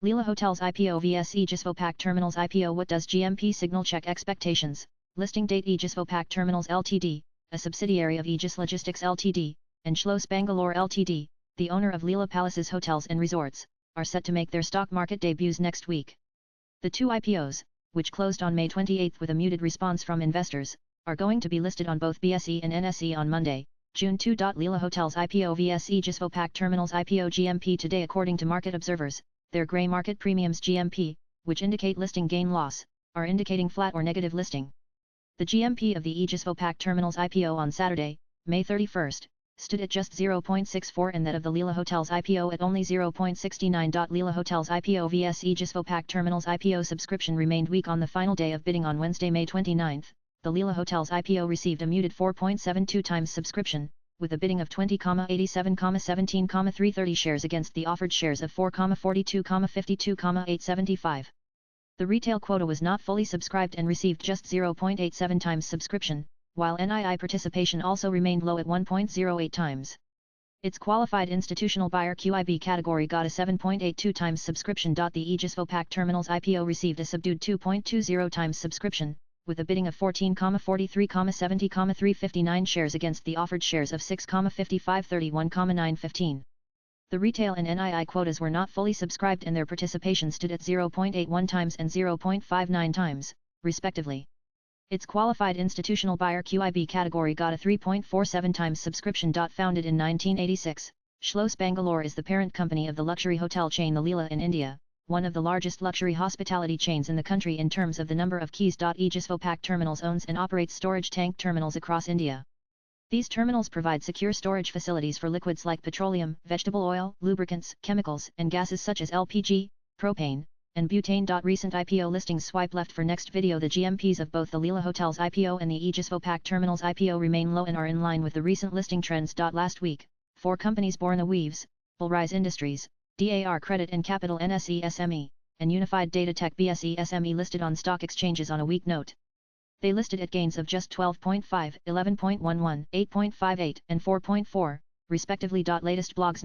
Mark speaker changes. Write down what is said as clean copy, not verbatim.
Speaker 1: Leela Hotels IPO vs Aegis Vopak Terminals IPO. What does GMP signal? Check expectations. Listing date: Aegis Vopak Terminals Ltd, a subsidiary of Aegis Logistics Ltd, and Schloss Bangalore Ltd, the owner of Leela Palaces Hotels and Resorts, are set to make their stock market debuts next week. The two IPOs, which closed on May 28 with a muted response from investors, are going to be listed on both BSE and NSE on Monday, June 2. Leela Hotels IPO vs Aegis Vopak Terminals IPO. GMP today. According to market observers, their grey market premiums GMP, which indicate listing gain-loss, are indicating flat or negative listing. The GMP of the Aegis Vopak Terminals IPO on Saturday, May 31, stood at just 0.64 and that of the Leela Hotels IPO at only 0.69. Leela Hotels IPO vs Aegis Vopak Terminals IPO subscription remained weak on the final day of bidding on Wednesday, May 29. The Leela Hotels IPO received a muted 4.72 times subscription, with a bidding of 20,87,17,330 shares against the offered shares of 4,42,52,875. The retail quota was not fully subscribed and received just 0.87 times subscription, while NII participation also remained low at 1.08 times. Its qualified institutional buyer QIB category got a 7.82 times subscription. The Aegis Vopak Terminals IPO received a subdued 2.20 times subscription, with a bidding of 14,43,70,359 shares against the offered shares of 6,5531,915. The retail and NII quotas were not fully subscribed and their participation stood at 0.81 times and 0.59 times, respectively. Its qualified institutional buyer QIB category got a 3.47 times subscription. Founded in 1986, Schloss Bangalore is the parent company of the luxury hotel chain The Leela in India, one of the largest luxury hospitality chains in the country in terms of the number of keys. Aegis Vopak Terminals owns and operates storage tank terminals across India. These terminals provide secure storage facilities for liquids like petroleum, vegetable oil, lubricants, chemicals, and gases such as LPG, propane, and butane. Recent IPO listings. Swipe left for next video. The GMPs of both the Leela Hotels IPO and the Aegis Vopak Terminals IPO remain low and are in line with the recent listing trends. Last week, 4 companies: Borna Weaves, Bullrise Industries, DAR Credit and Capital NSE SME, and Unified Data Tech BSE SME listed on stock exchanges on a weak note. They listed at gains of just 12.5, 11.11, 8.58, and 4.4, respectively. Latest blogs.